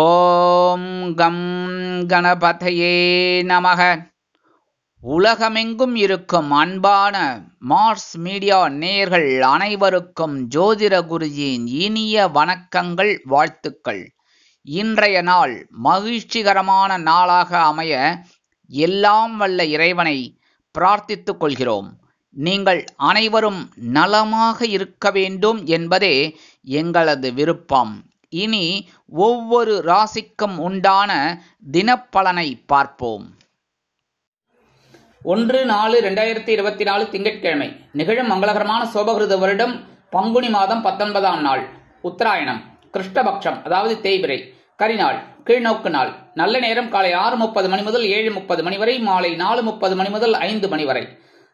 ஓம் come கணபதையே நமக. உலகமெங்கும் இருக்கும் அன்பான மார்ஸ் மீடியா நேயர்கள் அனைவருக்கும் ஜோதிட குருஜியின் இனிய வணக்கங்கள், வாழ்த்துக்கள். இன்றைய நாள் மகிழ்ச்சிகரமான நாளாக அமைய எல்லாம் வல்ல இறைவனை பிரார்த்தித்துக் கொள்கிறோம். நீங்கள் அனைவரும் நலமாக இருக்க வேண்டும் என்பதே எங்களது விருப்பம். இனி ஒவ்வொரு ராசிக்கும் உண்டான தினப்பலனை பார்ப்போம். 1/4/2024 திங்கட்கிழமை நிகழும் மங்களகரமான சோபகிருத வருடம் பங்குனி மாதம் 19ஆம் நாள், உத்தராயணம், கிருஷ்ணபக்ஷம், அதாவது தேய்பிறை, கரிநாள், கீழ்நோக்கு நாள். நல்ல நேரம் காலை 6:30 மணி முதல் 7:30 மணி வரை, மாலை 4:30 மணி முதல் 5 மணி வரை.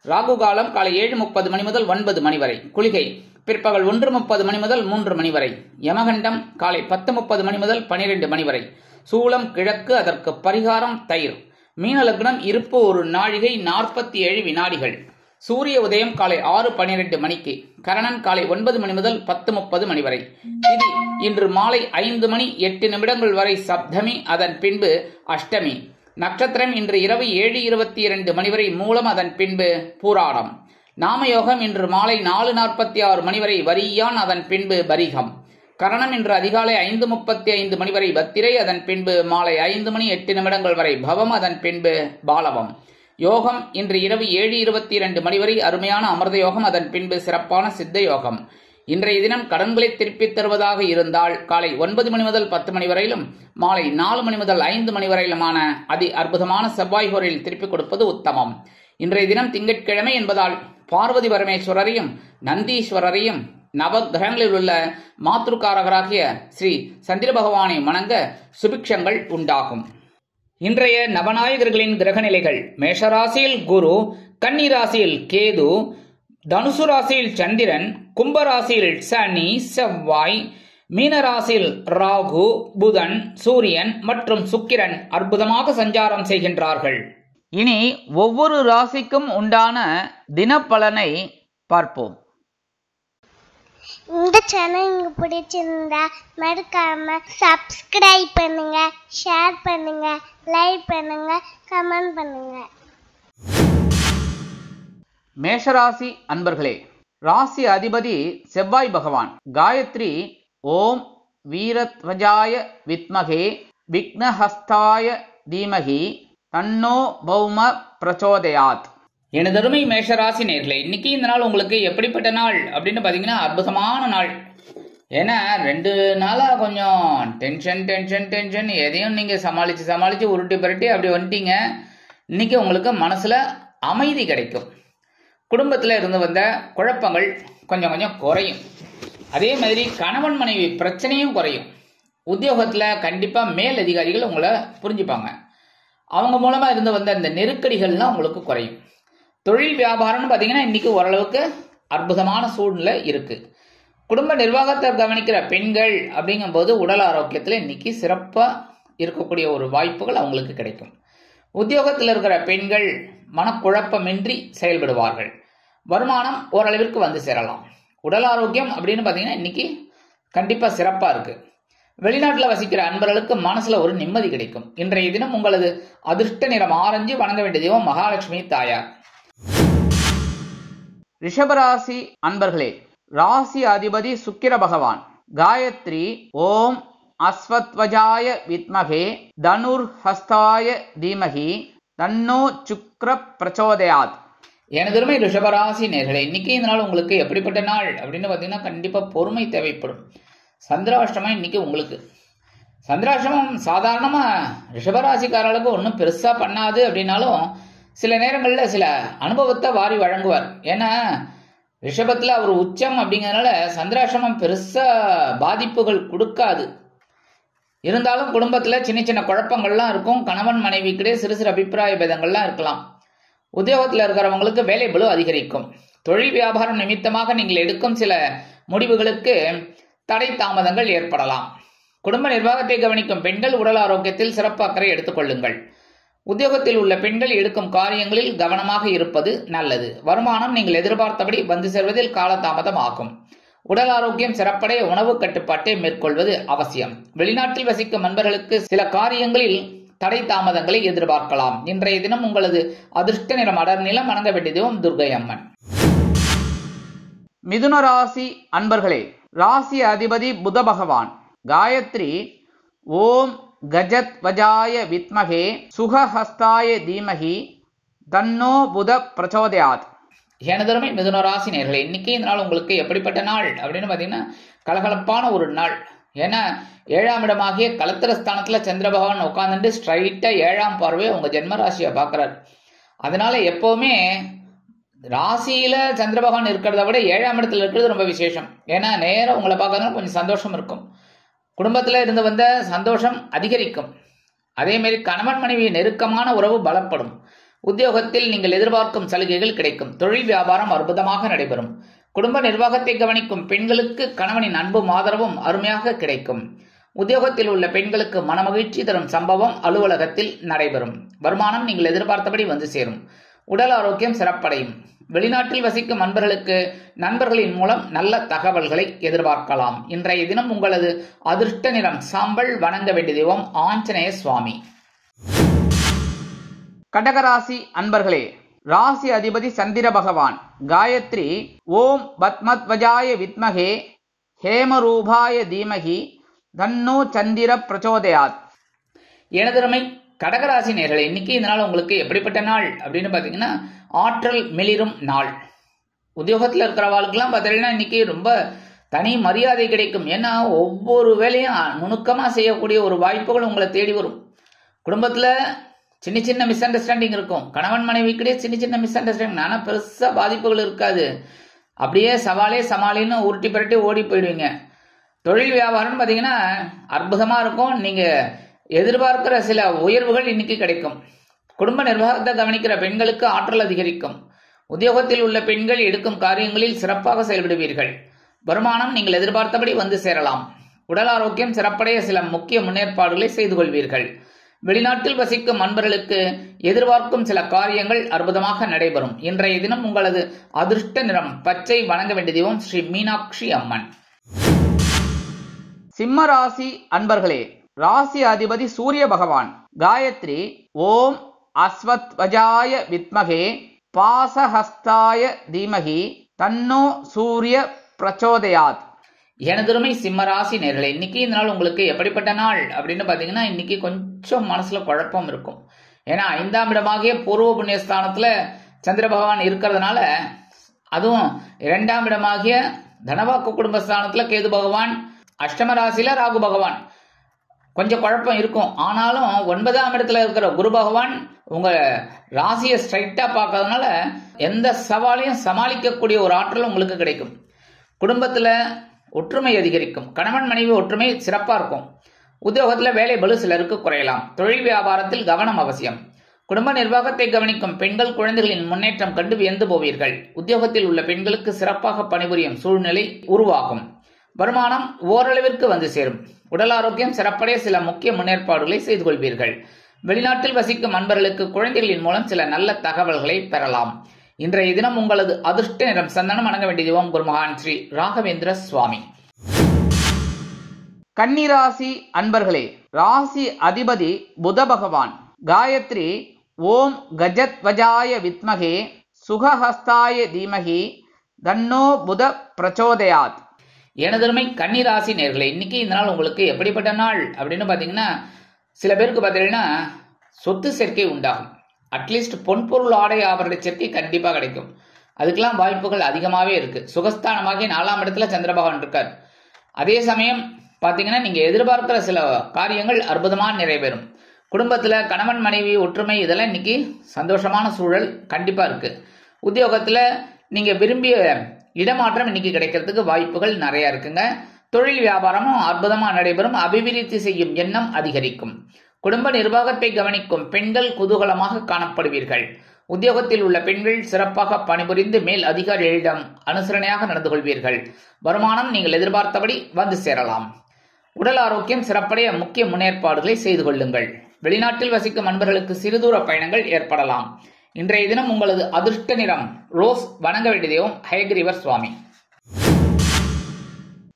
ராகு காலம் காலை 7:30 மணி முதல் 9 மணி வரை. குளிகை பிற்பகல் 1:30 மணி முதல் 3 மணி வரை. யமகண்டம் காலை 10:30 மணி முதல் 12 மணி வரை. சூலம் கிழக்கு, அதற்கு பரிகாரம் தயிர். மீன லக்னம், இருப்பு 1 நாழிகை 47 வினாடிகள். சூரிய உதயம் காலை 6:12 மணிக்கு. கரணன் காலை 9 மணி முதல் 10:30 மணி வரை. திதி இன்று மாலை 5 மணி 8 நிமிடங்கள் வரை சப்தமி, அதன் பின்பு அஷ்டமி. நட்சத்திரம் இன்று இரவு 7:22 மணி வரை மூலம், அதன் பின்பு பூராடம். நாமயோகம் இன்று மாலை 4:46 மணி வரை வரியான், அதன் பின்பு பரிகம். கரணம் இன்று அதிகாலை 5:35 மணி வரை பத்திரை, அதன் பின்பு மாலை 5 மணி 8 நிமிடங்கள் வரை பவம், அதன் பின்பு பாலவம். யோகம் இன்று இரவு 7:22 மணி வரை அருமையான அமிர்த யோகம், அதன் பின்பு சிறப்பான சித்த யோகம். இன்றைய தினம் கடன்களை திருப்பித் தருவதாக இருந்தால் காலை 9 மணி முதல் 10 மணி வரையிலும், மாலை 4 மணி முதல் 5 மணி வரையிலுமான அதி அற்புதமான செவ்வாய் ஹோரையில் திருப்பிக் கொடுப்பது உத்தமம். இன்றைய தினம் திங்கட்கிழமை என்பதால் பார்வதி பரமேஸ்வரரையும் நந்தீஸ்வரரையும் நவகிரகங்களில் உள்ள மாத்ருகாரகராகிய ஸ்ரீ சந்திர பகவானை வணங்க சுபிக்ஷங்கள் உண்டாகும். இன்றைய நவநாயகர்களின் கிரகநிலைகள்: மேஷராசியில் குரு, கன்னி ராசியில் கேது, தனுசு ராசியில் சந்திரன், கும்பராசியில் சனி செவ்வாய், மீனராசியில் ராகு, புதன், சூரியன் மற்றும் சுக்கிரன் அற்புதமாக சஞ்சாரம் செய்கின்றார்கள். இனி ஒவ்வொரு ராசிக்கும் உண்டான தினப்பலனை பார்ப்போம். இந்த சேனல் உங்களுக்கு பிடிச்சிருந்தா மறக்காம சப்ஸ்கிரைப் பண்ணுங்க, ஷேர் பண்ணுங்க, லைக் பண்ணுங்க, கமெண்ட் பண்ணுங்க. மேஷராசி அன்பர்களே, ராசி அதிபதி செவ்வாய் பகவான். காயத்ரி ஓம் வீரத்வஜாய வித்மகே விக்னஹஸ்தாய தீமகி தன்னோ பௌம பிரச்சோதயாத். எனதருமை மேஷராசி நேர்களே, இன்னைக்கு இந்த நாள் உங்களுக்கு எப்படிப்பட்ட நாள் அப்படின்னு பார்த்தீங்கன்னா அற்புதமான நாள். ஏன்னா 2 நாளாக கொஞ்சம் டென்ஷன் எதையும் நீங்கள் சமாளித்து உருட்டி பரட்டி அப்படி வந்துட்டீங்க. இன்னைக்கு உங்களுக்கு மனசில் அமைதி கிடைக்கும். குடும்பத்தில் இருந்து வந்த குழப்பங்கள் கொஞ்சம் குறையும். அதே மாதிரி கணவன் மனைவி பிரச்சனையும் குறையும். உத்தியோகத்தில் கண்டிப்பாக மேல் அதிகாரிகள் உங்களை புரிஞ்சுப்பாங்க. அவங்க மூலமாக இருந்து வந்த அந்த நெருக்கடிகள்லாம் உங்களுக்கு குறையும். தொழில் வியாபாரம்னு பார்த்தீங்கன்னா இன்னைக்கு ஓரளவுக்கு அற்புதமான சூழ்நிலை இருக்குது. குடும்ப நிர்வாகத்தை கவனிக்கிற பெண்கள் அப்படிங்கும்போது உடல் ஆரோக்கியத்தில் இன்னைக்கு சிறப்பாக இருக்கக்கூடிய ஒரு வாய்ப்புகள் அவங்களுக்கு கிடைக்கும். உத்தியோகத்தில் இருக்கிற பெண்கள் மனக்குழப்பமின்றி செயல்படுவார்கள். வருமானம் ஓரளவிற்கு வந்து சேரலாம். உடல் ஆரோக்கியம் அப்படின்னு பார்த்தீங்கன்னா இன்னைக்கு கண்டிப்பாக சிறப்பாக இருக்கு. வெளிநாட்டில் வசிக்கிற அன்பர்களுக்கு மனசுல ஒரு நிம்மதி கிடைக்கும். இன்றைய தினம் உங்களது அதிர்ஷ்ட நிறம் ஆரஞ்சு. வணங்க வேண்டிய தெய்வம் மகாலட்சுமி தாயார். ரிஷபராசி அன்பர்களே, ராசி அதிபதி சுக்கிர பகவான். காயத்ரி ஓம் அஸ்வத்வஜாய வித்மகே தனுர் ஹஸ்தாய தீமகி தன்னோ சுக்ர பிரச்சோதயாத். எனதுமே ரிஷபராசி நேர்களே, இன்னைக்கு இந்த நாள் உங்களுக்கு எப்படிப்பட்ட நாள் அப்படின்னு பார்த்தீங்கன்னா கண்டிப்பாக பொறுமை தேவைப்படும். சந்திராஷ்டமம் இன்னைக்கு உங்களுக்கு. சந்திராஷ்டமம் சாதாரணமாக ரிஷபராசிக்காரர்களுக்கு ஒன்றும் பெருசாக பண்ணாது அப்படின்னாலும் சில நேரங்களில் சில அனுபவத்தை வாரி வழங்குவார். ஏன்னா ரிஷபத்தில் அவர் உச்சம் அப்படிங்கிறதுனால சந்திராஷ்டமம் பெருசாக பாதிப்புகள் கொடுக்காது. இருந்தாலும் குடும்பத்தில் சின்ன குழப்பங்கள்லாம் இருக்கும். கணவன் மனைவிக்கிட்டே சிறு அபிப்பிராய பேதங்கள்லாம் இருக்கலாம். உத்தியோகத்தில் இருக்கிறவங்களுக்கு வேலை பளு அதிகரிக்கும். தொழில் வியாபாரம் நிமித்தமாக நீங்கள் எடுக்கும் சில முடிவுகளுக்கு தடை தாமதங்கள் ஏற்படலாம். குடும்ப நிர்வாகத்தை கவனிக்கும் பெண்கள் உடல் ஆரோக்கியத்தில் சிறப்பு அக்கறை எடுத்துக்கொள்ளுங்கள். உத்தியோகத்தில் உள்ள பெண்கள் எடுக்கும் காரியங்களில் கவனமாக இருப்பது நல்லது. வருமானம் நீங்கள் எதிர்பார்த்தபடி வந்து சேர்வதில் காலதாமதம் ஆகும். உடல் ஆரோக்கியம் சிறப்படைய உணவு கட்டுப்பாட்டை மேற்கொள்வது அவசியம். வெளிநாட்டில் வசிக்கும் நண்பர்களுக்கு சில காரியங்களில் தடை தாமதங்களை எதிர்பார்க்கலாம். இன்றைய தினம் உங்களது அதிர்ஷ்ட நிறம் அடர் நிலம். வணங்க வேண்டிய தெய்வம் துர்க்கை அம்மன். மிதுன ராசி அன்பர்களே, ராசி அதிபதி புத பகவான். காயத்ரி ஓம் கஜத் வஜாய வித்மகே சுகஹஸ்தாய தீமகி தன்னோ புத பிரச்சோதயாத். எனதருமை மிதுன ராசி நேயர்களே, இன்னைக்கு இந்த நாள் உங்களுக்கு எப்படிப்பட்ட நாள் அப்படின்னு பார்த்தீங்கன்னா கலகலப்பான ஒரு நாள். ஏன்னா 7ஆம் இடமாகிய கலத்திரஸ்தானத்தில் சந்திர பகவான் உட்காந்துட்டு ஸ்ட்ரைட்டா 7ஆம் பார்வையை உங்க ஜென்ம ராசியை பார்க்கிறார். அதனால எப்பவுமே ராசியில சந்திர பகவான் இருக்கிறத விட 7ஆம் இடத்துல இருக்கிறது ரொம்ப விசேஷம். ஏன்னா நேரம் உங்களை பார்க்கறதுனால கொஞ்சம் சந்தோஷம் இருக்கும். குடும்பத்துல இருந்து வந்த சந்தோஷம் அதிகரிக்கும். அதே மாதிரி கணவன் மனைவி நெருக்கமான உறவு பலப்படும். உத்தியோகத்தில் நீங்கள் எதிர்பார்க்கும் சலுகைகள் கிடைக்கும். தொழில் வியாபாரம் அற்புதமாக நடைபெறும். குடும்ப நிர்வாகத்தை கவனிக்கும் பெண்களுக்கு கணவனின் அன்பும் ஆதரவும் அருமையாக கிடைக்கும். உத்தியோகத்தில் உள்ள பெண்களுக்கு மனமகிழ்ச்சி தரும் சம்பவம் அலுவலகத்தில் நடைபெறும். வருமானம் நீங்கள் எதிர்பார்த்தபடி வந்து சேரும். உடல் ஆரோக்கியம் சிறப்படையும். வெளிநாட்டில் வசிக்கும் நண்பர்களுக்கு நண்பர்களின் மூலம் நல்ல தகவல்களை எதிர்பார்க்கலாம். இன்றைய தினம் உங்களது அதிர்ஷ்ட நிறம் சாம்பல். வணங்க வேண்டிய தெய்வம் ஆஞ்சநேய சுவாமி. கடகராசி அன்பர்களே, ராசி அதிபதி சந்திர பகவான். காயத்ரி ஓம் பத்மத்வஜாய வித்மகே ஹேமரூபாய தீமகி தன்னோ சந்திர பிரச்சோதயாத். எனதருமை கடகராசி நேயர்களே, இன்னைக்கு இந்த நாள் உங்களுக்கு எப்படிப்பட்ட நாள் அப்படின்னு பார்த்தீங்கன்னா ஆற்றல் மிளிரும் நாள். உத்தியோகத்தில் இருக்கிறவாளுக்கெல்லாம் பார்த்தீங்கன்னா இன்னைக்கு ரொம்ப தனி மரியாதை கிடைக்கும். ஏன்னா ஒவ்வொரு வேலையும் நுணுக்கமாக செய்யக்கூடிய ஒரு வாய்ப்புகள் உங்களை தேடி வரும். குடும்பத்தில் சின்ன சின்ன மிஸ் அண்டர்ஸ்டாண்டிங் இருக்கும். கணவன் மனைவிக்கிட்டே சின்ன சின்ன மிஸ் அண்டர்ஸ்டாண்டிங், ஆனால் பெருசாக பாதிப்புகள் இருக்காது. அப்படியே சவாலே சமாளின்னு உருட்டி பரட்டி ஓடி போயிடுவீங்க. தொழில் வியாபாரம்னு பார்த்தீங்கன்னா அற்புதமாக இருக்கும். நீங்கள் எதிர்பார்க்கிற சில உயர்வுகள் இன்னைக்கு கிடைக்கும். குடும்ப நிர்வாகத்தை கவனிக்கிற பெண்களுக்கு ஆற்றல் அதிகரிக்கும். உத்தியோகத்தில் உள்ள பெண்கள் எடுக்கும் காரியங்களில் சிறப்பாக செயல்படுவீர்கள். வருமானம் நீங்கள் எதிர்பார்த்தபடி வந்து சேரலாம். உடல் ஆரோக்கியம் சிறப்படைய சில முக்கிய முன்னேற்பாடுகளை செய்து கொள்வீர்கள். வெளிநாட்டில் வசிக்கும் நண்பர்களுக்கு எதிர்பார்க்கும் சில காரியங்கள் அற்புதமாக நடைபெறும். இன்றைய தினம் உங்களது அதிர்ஷ்ட நிறம் பச்சை. வணங்க வேண்டிய தெய்வம் ஸ்ரீ மீனாட்சி அம்மன். சிம்ம ராசி அன்பர்களே, ராசி அதிபதி சூரிய பகவான். காயத்ரி ஓம் அஸ்வத்வஜாய வித்மகே பாசஹஸ்தாய தீமகி தன்னோ சூரிய பிரச்சோதயாத். எனதுருமை சிம்மராசி நேயர்களே, இன்னைக்கு இந்த நாள் உங்களுக்கு எப்படிப்பட்ட நாள் அப்படின்னு பார்த்தீங்கன்னா இன்னைக்கு கொஞ்சம் மனசுல குழப்பம் இருக்கும். ஏன்னா 5ஆம் இடமாகிய பூர்வ புண்ணியஸ்தானத்துல சந்திர பகவான் இருக்கிறதுனால, அதுவும் 2ஆம் இடமாகிய தனவாக்கு குடும்பஸ்தானத்துல கேது பகவான், அஷ்டம ராசியில ராகு பகவான், கொஞ்சம் குழப்பம் இருக்கும். ஆனாலும் 9ஆம் இடத்துல இருக்கிற குரு பகவான் உங்க ராசியை ஸ்ட்ரைட்டா பார்க்கறதுனால எந்த சவாலையும் சமாளிக்கக்கூடிய ஒரு ஆற்றல் உங்களுக்கு கிடைக்கும். குடும்பத்துல ஒற்றுமை அதிகரிக்கும். கணவன் மனைவி ஒற்றுமை சிறப்பா இருக்கும். உத்தியோகத்துல வேலை பளு சிலருக்கு குறையலாம். தொழில் வியாபாரத்தில் கவனம் அவசியம். குடும்ப நிர்வாகத்தை கவனிக்கும் பெண்கள் குழந்தைகளின் முன்னேற்றம் கண்டு வியந்து போவீர்கள். உத்தியோகத்தில் உள்ள பெண்களுக்கு சிறப்பாக பணிபுரியும் சூழ்நிலை உருவாகும். வருமானம் ஓரளவிற்கு வந்து சேரும். உடல் ஆரோக்கியம் சிறப்படைய சில முக்கிய முன்னேற்பாடுகளை செய்து கொள்வீர்கள். வெளிநாட்டில் வசிக்கும் நண்பர்களுக்கு குழந்தைகளின் மூலம் சில நல்ல தகவல்களை பெறலாம். இன்றைய தினம் உங்களது அதிர்ஷ்ட நிறம் சந்தனம். வணங்க வேண்டிய தெய்வம் குருமகான் ஸ்ரீ ராகவேந்திர சுவாமி. கன்னிராசி அன்பர்களே, ராசி அதிபதி புத பகவான். காயத்ரி ஓம் கஜத்வஜாய வித்மகே சுகஹஸ்தாய தீமகி தன்னோ புத பிரச்சோதயாத். எனதருமை கன்னிராசி நேயர்களே, இன்னைக்கு இந்த நாள் உங்களுக்கு எப்படிப்பட்ட நாள் அப்படின்னு பார்த்தீங்கன்னா சில பேருக்கு பார்த்தீங்கன்னா சொத்து சேர்க்கை உண்டாகும். அட்லீஸ்ட் பொன்பொருள் ஆடை ஆபரண சேர்க்கை கண்டிப்பாக கிடைக்கும். அதுக்கெல்லாம் வாய்ப்புகள் அதிகமாகவே இருக்கு. சுகஸ்தானமாகி 4ஆம் இடத்துல சந்திர பகவான் இருக்கார். அதே சமயம் பார்த்தீங்கன்னா நீங்க எதிர்பார்க்கிற சில காரியங்கள் அற்புதமாக நிறைவேறும். குடும்பத்துல கணவன் மனைவி ஒற்றுமை இதெல்லாம் இன்னைக்கு சந்தோஷமான சூழல் கண்டிப்பா இருக்கு. உத்தியோகத்துல நீங்க விரும்பிய இடமாற்றம் இன்னைக்கு கிடைக்கிறதுக்கு வாய்ப்புகள் நிறைய இருக்குங்க. தொழில் வியாபாரமும் அற்புதமாக நடைபெறும். அபிவிருத்தி செய்யும் எண்ணம் அதிகரிக்கும். குடும்ப நிர்வாகத்தை கவனிக்கும் பெண்கள் குதூகலமாக காணப்படுவீர்கள். உத்தியோகத்தில் உள்ள பெண்கள் சிறப்பாக பணிபுரிந்து மேல் அதிகாரிகளிடம் அனுசரணையாக நடந்து கொள்வீர்கள். வருமானம் நீங்கள் எதிர்பார்த்தபடி வந்து சேரலாம். உடல் ஆரோக்கியம் சிறப்படைய முக்கிய முன்னேற்பாடுகளை செய்து கொள்ளுங்கள். வெளிநாட்டில் வசிக்கும் நண்பர்களுக்கு சிறுதூர பயணங்கள் ஏற்படலாம். இன்றைய தினம் உங்களது அதிர்ஷ்ட நிறம் ரோஸ். வணங்க வேண்டிய தெய்வம் ஹயக்ரீவர் சுவாமி.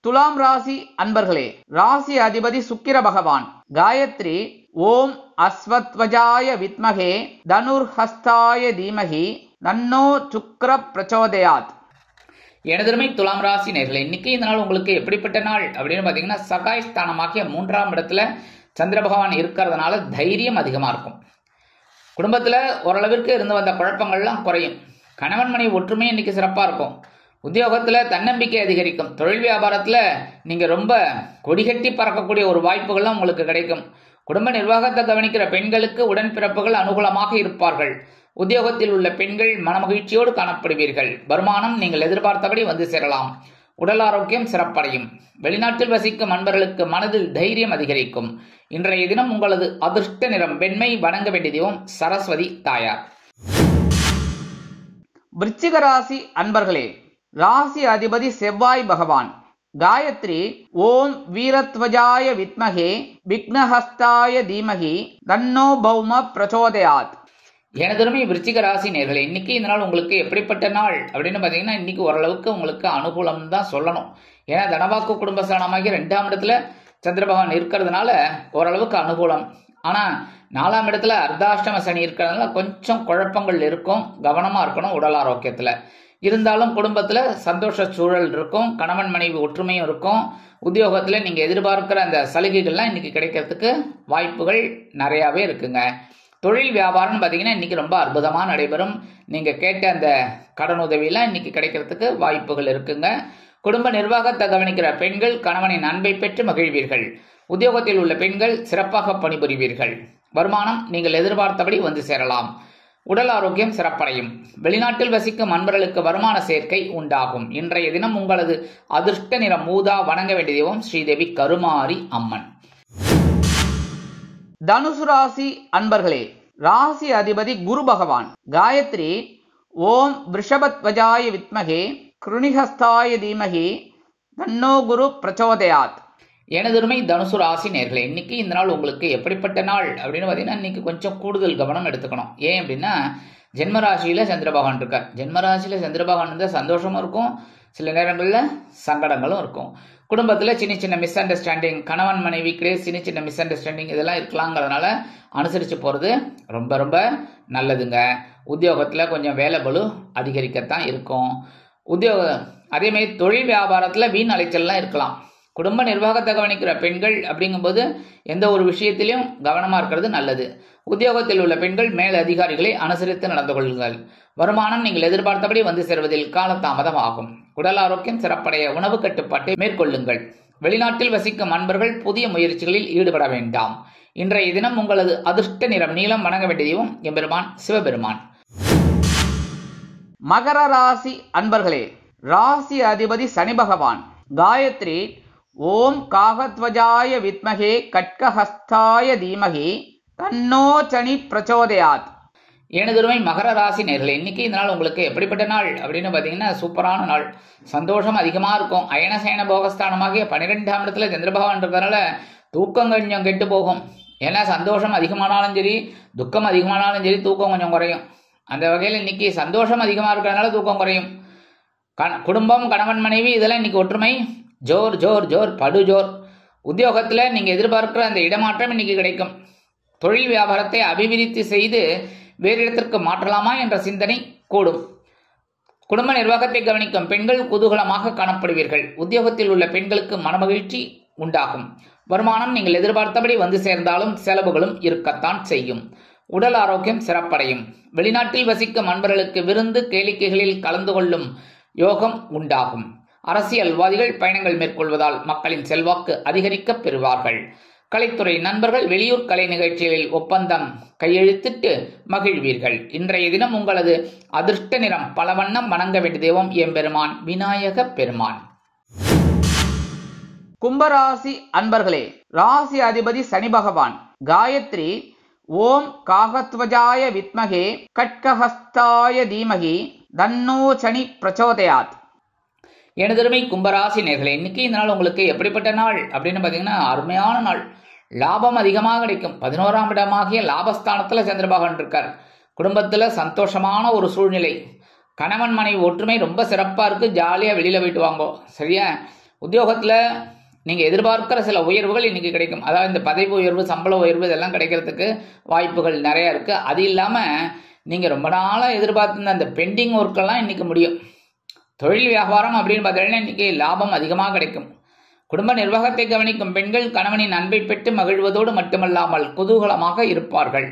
துலாம் ராசி அன்பர்களே, ராசி அதிபதி சுக்கிர பகவான். காயத்ரி ஓம் அஸ்வத்வஜாய வித்மகே தனுர்ஹஸ்தாய தீமகி தன்னோ சுக்ர பிரச்சோதயாத். எனதருமை துலாம் ராசி நேயர்களே, இன்னைக்கு இந்த நாள் உங்களுக்கு எப்படிப்பட்ட நாள் அப்படின்னு பாத்தீங்கன்னா, சகாய் ஸ்தானமாகிய 3ஆம் இடத்துல சந்திர பகவான் இருக்கிறதுனால தைரியம் அதிகமா இருக்கும். குடும்பத்துல ஓரளவிற்கு இருந்து வந்த குழப்பங்கள்லாம் குறையும். கணவன் மனைவி ஒற்றுமை இன்னைக்கு சிறப்பா இருக்கும். உத்தியோகத்துல தன்னம்பிக்கை அதிகரிக்கும். தொழில் வியாபாரத்துல நீங்க ரொம்ப கொடிகட்டி பறக்கக்கூடிய ஒரு வாய்ப்புகள்லாம் உங்களுக்கு கிடைக்கும். குடும்ப நிர்வாகத்தை கவனிக்கிற பெண்களுக்கு உடன்பிறப்புகள் அனுகூலமாக இருப்பார்கள். உத்தியோகத்தில் உள்ள பெண்கள் மனமகிழ்ச்சியோடு காணப்படுவீர்கள். வருமானம் நீங்கள் எதிர்பார்த்தபடி வந்து சேரலாம். உடல் ஆரோக்கியம் சிறப்படையும். வெளிநாட்டில் வசிக்கும் அன்பர்களுக்கு மனதில் தைரியம் அதிகரிக்கும். இன்றைய தினம் உங்களது அதிர்ஷ்ட நிறம் வெண்மை. வணங்க வேண்டிய தெய்வம் சரஸ்வதி தாயார். விருச்சிக ராசி அன்பர்களே, ராசி அதிபதி செவ்வாய் பகவான். காயத்ரி ஓம் வீரத்வஜாய வித்மகே விக்னஹஸ்தாய தீமகி தன்னோ பௌம பிரச்சோதயாத். எனதருமை விருச்சிக ராசி நேயர்களே, இன்னைக்கு இந்த நாள் உங்களுக்கு எப்படிப்பட்ட நாள் அப்படின்னு பாத்தீங்கன்னா, இன்னைக்கு ஓரளவுக்கு உங்களுக்கு அனுகூலம் தான் சொல்லணும். ஏன்னா தனவாக்கு குடும்பஸ்தானமாகி 2ஆம் இடத்துல சந்திர பகவான் இருக்கிறதுனால ஓரளவுக்கு அனுகூலம். ஆனா 4ஆம் இடத்துல அர்த்தாஷ்டம சனி இருக்கிறதுனால கொஞ்சம் குழப்பங்கள் இருக்கும். கவனமா இருக்கணும் உடல் ஆரோக்கியத்துல. இருந்தாலும் குடும்பத்துல சந்தோஷ சூழல் இருக்கும். கணவன் மனைவி ஒற்றுமையும் இருக்கும். உத்தியோகத்துல நீங்க எதிர்பார்க்கிற அந்த சலுகைகள்லாம் இன்னைக்கு கிடைக்கிறதுக்கு வாய்ப்புகள் நிறையாவே இருக்குங்க. தொழில் வியாபாரம் பாத்தீங்கன்னா இன்னைக்கு ரொம்ப அற்புதமா நடைபெறும். நீங்க கேட்ட அந்த கடன் உதவியெல்லாம் இன்னைக்கு கிடைக்கிறதுக்கு வாய்ப்புகள் இருக்குங்க. குடும்ப நிர்வாகத்தை கவனிக்கிற பெண்கள் கணவனின் அன்பை பெற்று மகிழ்வீர்கள். உத்தியோகத்தில் உள்ள பெண்கள் சிறப்பாக பணிபுரிவீர்கள். வருமானம் நீங்கள் எதிர்பார்த்தபடி வந்து சேரலாம். உடல் ஆரோக்கியம் சிறப்படையும். வெளிநாட்டில் வசிக்கும் அன்பர்களுக்கு வருமான சேர்க்கை உண்டாகும். இன்றைய தினம் உங்களது அதிர்ஷ்ட நிறம் ஊதா. வணங்க வேண்டிய தெய்வம் ஸ்ரீதேவி கருமாரி அம்மன். தனுசு ராசி அன்பர்களே, ராசி அதிபதி குரு பகவான். காயத்ரி ஓம் ரிஷபத்வஜாய வித்மகே கிருணிஹஸ்தாய தீமகி தன்னோ குரு பிரச்சோதயாத். எனதுரிமை தனுசு ராசி நேயர்களே, இன்னைக்கு இந்த நாள் உங்களுக்கு எப்படிப்பட்ட நாள் அப்படின்னு பாத்தீங்கன்னா, இன்னைக்கு கொஞ்சம் கூடுதல் கவனம் எடுத்துக்கணும். ஏன் அப்படின்னா, ஜென்மராசியில சந்திர பகவான் இருக்கார். ஜென்மராசியில சந்திர பகவான் இருந்தா சந்தோஷமும் இருக்கும், சில நேரங்கள்ல சங்கடங்களும் இருக்கும். குடும்பத்துல சின்ன சின்ன மிஸ் அண்டர்ஸ்டாண்டிங், கணவன் மனைவிக்கிடையே சின்ன சின்ன மிஸ் அண்டர்ஸ்டாண்டிங் இதெல்லாம் இருக்கலாங்கிறதுனால அனுசரிச்சு போறது ரொம்ப ரொம்ப நல்லதுங்க. உத்தியோகத்துல கொஞ்சம் வேலை பளு அதிகரிக்கத்தான் இருக்கும். அதே மாதிரி தொழில் வியாபாரத்துல வீண் அலைச்சல்லாம் இருக்கலாம். குடும்ப நிர்வாகத்தை கவனிக்கிற பெண்கள் அப்படிங்கும்போது எந்த ஒரு விஷயத்திலும் கவனமா இருக்கிறது நல்லது. உத்தியோகத்தில் உள்ள பெண்கள் மேல் அதிகாரிகளை அனுசரித்து நடந்து கொள்ளுங்கள். வருமானம் நீங்கள் எதிர்பார்த்தபடி வந்து சேர்வதில் காலதாமதம் ஆகும். உடல் ஆரோக்கியம் சிறப்படைய உணவு கட்டுப்பாட்டை மேற்கொள்ளுங்கள். வெளிநாட்டில் வசிக்கும் அன்பர்கள் புதிய முயற்சிகளில் ஈடுபட வேண்டாம். இன்றைய தினம் உங்களது அதிர்ஷ்ட நிறம் நீலம். வணங்க வேண்டிய தெய்வம் எம்பெருமான் சிவபெருமான். மகர ராசி அன்பர்களே, ராசி அதிபதி சனி பகவான். காயத்ரி ஓம் காகத்வஜாய வித்மகே கட்கஹஸ்தாய தீமகி தன்னோ சனி பிரச்சோதயாத். எனதுரிமை மகர ராசி நேயர்களே, இன்னைக்கு இந்த நாள் உங்களுக்கு எப்படிப்பட்ட நாள் அப்படின்னு பாத்தீங்கன்னா, சூப்பரான நாள். சந்தோஷம் அதிகமா இருக்கும். அயனசயன போகஸ்தானமாகிய 12ஆம் இடத்துல சந்திர பகவான் இருக்கிறதுனால தூக்கம் கொஞ்சம் கெட்டு போகும். ஏன்னா சந்தோஷம் அதிகமானாலும் சரி, துக்கம் அதிகமானாலும் சரி, தூக்கம் கொஞ்சம் குறையும். அந்த வகையில் இன்னைக்கு சந்தோஷம் அதிகமா இருக்கிறதுனால தூக்கம் குறையும். குடும்பம் கணவன் மனைவி இதெல்லாம் இன்னைக்கு ஒற்றுமை ஜோர் ஜோர் ஜோர் படு ஜோர். உத்தியோகத்துல நீங்க எதிர்பார்க்கிற அந்த இடமாற்றம் இன்னைக்கு கிடைக்கும். தொழில் வியாபாரத்தை அபிவிருத்தி செய்து வேறு இடத்திற்கு மாற்றலாமா என்ற சிந்தனை கூடும். குடும்ப நிர்வாகத்தை கவனிக்கும் பெண்கள் குதூகலமாக காணப்படுவீர்கள். உத்தியோகத்தில் உள்ள பெண்களுக்கு மனமகிழ்ச்சி உண்டாகும். வருமானம் நீங்கள் எதிர்பார்த்தபடி வந்து சேர்ந்தாலும் செலவுகளும் இருக்கத்தான் செய்யும். உடல் ஆரோக்கியம் சிறப்படையும். வெளிநாட்டில் வசிக்கும் அன்பர்களுக்கு விருந்து கேளிக்கைகளில் கலந்து கொள்ளும் யோகம் உண்டாகும். அரசியல்வாதிகள் பயணங்கள் மேற்கொள்வதால் மக்களின் செல்வாக்கு அதிகரிக்க பெறுவார்கள். கலைத்துறை நண்பர்கள் வெளியூர் கலை நிகழ்ச்சிகளில் ஒப்பந்தம் கையெழுத்திட்டு மகிழ்வீர்கள். இன்றைய தினம் உங்களது அதிர்ஷ்ட நிறம் பலவண்ணம். வணங்க வேண்டிய தெய்வம் எம்பெருமான் விநாயக பெருமான். கும்பராசி அன்பர்களே, ராசி அதிபதி சனி பகவான். காயத்ரி ஓம் காகத்வஜாய வித்மகே கட்கஹஸ்தாய தீமகி தன்னோ சனி பிரச்சோதயாத். எனதருமை கும்பராசி நேயர்களே, இன்னைக்கு இந்த நாள் உங்களுக்கு எப்படிப்பட்ட நாள் அப்படின்னு பாத்தீங்கன்னா, அருமையான நாள். லாபம் அதிகமாக கிடைக்கும். 11ஆம் இடமாகிய லாபஸ்தானத்துல சந்திர பகவான் இருக்கார். குடும்பத்துல சந்தோஷமான ஒரு சூழ்நிலை. கணவன் மனைவி ஒற்றுமை ரொம்ப சிறப்பா இருக்கு. ஜாலியா வெளியில போயிட்டு வாங்கோ, சரியா? உத்தியோகத்தில் நீங்கள் எதிர்பார்க்கிற சில உயர்வுகள் இன்னைக்கு கிடைக்கும். அதாவது இந்த பதவி உயர்வு, சம்பள உயர்வு இதெல்லாம் கிடைக்கிறதுக்கு வாய்ப்புகள் நிறையா இருக்குது. அது இல்லாமல் நீங்கள் ரொம்ப நாளாக எதிர்பார்த்துருந்த அந்த பெண்டிங் ஒர்க்கெல்லாம் இன்னைக்கு முடியும். தொழில் வியாபாரம் அப்படின்னு பார்த்தீங்கன்னா இன்னைக்கு லாபம் அதிகமாக கிடைக்கும். குடும்ப நிர்வாகத்தை கவனிக்கும் பெண்கள் கணவனின் அன்பை பெற்று மகிழ்வதோடு மட்டுமல்லாமல் குதூகலமாக இருப்பார்கள்.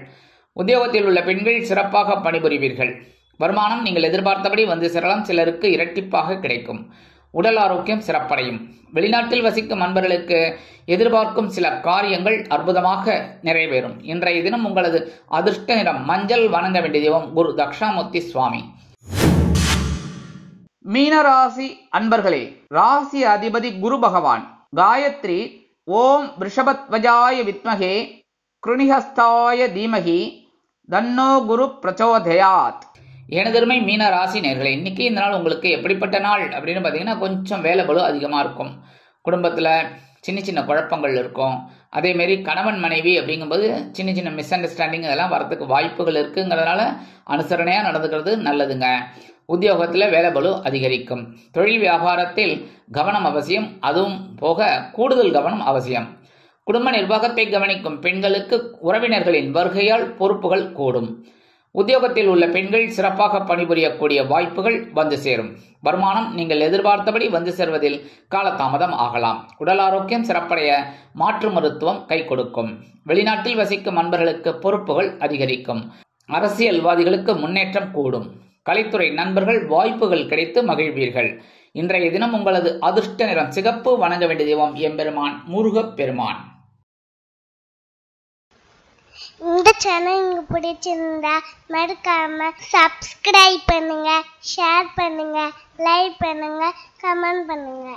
உத்தியோகத்தில் உள்ள பெண்கள் சிறப்பாக பணிபுரிவீர்கள். வருமானம் நீங்கள் எதிர்பார்த்தபடி வந்து சேரலாம், சிலருக்கு இரட்டிப்பாக கிடைக்கும். உடல் ஆரோக்கியம் சிறப்படையும். வெளிநாட்டில் வசிக்கும் அன்பர்களுக்கு எதிர்பார்க்கும் சில காரியங்கள் அற்புதமாக நிறைவேறும். இன்றைய தினம் உங்களது அதிர்ஷ்ட நிறம் மஞ்சள். வணங்க வேண்டிய தெய்வம் குரு தக்ஷாமூர்த்தி சுவாமி. மீனராசி அன்பர்களே, ராசி அதிபதி குரு பகவான். காயத்ரி ஓம் ரிஷபத்வஜாய வித்மகே கிருணிஹஸ்தாய தீமகி தன்னோ குரு பிரச்சோதயாத். எனதருமை மீன ராசி நேயர்களே, இன்னைக்கு இந்த நாள் உங்களுக்கு எப்படிப்பட்ட நாள் அப்படின்னு பார்த்தீங்கன்னா கொஞ்சம் வேலை பளு அதிகமாக இருக்கும். குடும்பத்தில் சின்ன சின்ன குழப்பங்கள் இருக்கும். அதேமாரி கணவன் மனைவி அப்படிங்கும்போது சின்ன சின்ன மிஸ் அண்டர்ஸ்டாண்டிங் இதெல்லாம் வரதுக்கு வாய்ப்புகள் இருக்குங்கிறதுனால அனுசரணையாக நடந்துக்கிறது நல்லதுங்க. உத்தியோகத்தில் வேலை பளு அதிகரிக்கும். தொழில் வியாபாரத்தில் கவனம் அவசியம், அதுவும் போக கூடுதல் கவனம் அவசியம். குடும்ப நிர்வாகத்தை கவனிக்கும் பெண்களுக்கு உறவினர்களின் வருகையால் பொறுப்புகள் கூடும். உத்தியோகத்தில் உள்ள பெண்கள் சிறப்பாக பணிபுரியக்கூடிய வாய்ப்புகள் வந்து சேரும். வருமானம் நீங்கள் எதிர்பார்த்தபடி வந்து சேர்வதில் காலதாமதம் ஆகலாம். உடல் ஆரோக்கியம் சிறப்படைய மாற்று மருத்துவம் கை கொடுக்கும். வெளிநாட்டில் வசிக்கும் அன்பர்களுக்கு பொறுப்புகள் அதிகரிக்கும். அரசியல்வாதிகளுக்கு முன்னேற்றம் கூடும். கலைத்துறை நண்பர்கள் வாய்ப்புகள் கிடைத்து மகிழ்வீர்கள். இன்றைய தினம் உங்களது அதிர்ஷ்ட நிறம் சிகப்பு. வணங்க வேண்டிய தெய்வம் எம்பெருமான் முருகப் பெருமான். இந்த சேனல் உங்களுக்கு பிடிச்சிருந்தா மறக்காம சப்ஸ்கிரைப் பண்ணுங்க, ஷேர் பண்ணுங்க, லைக் பண்ணுங்க, கமெண்ட் பண்ணுங்க.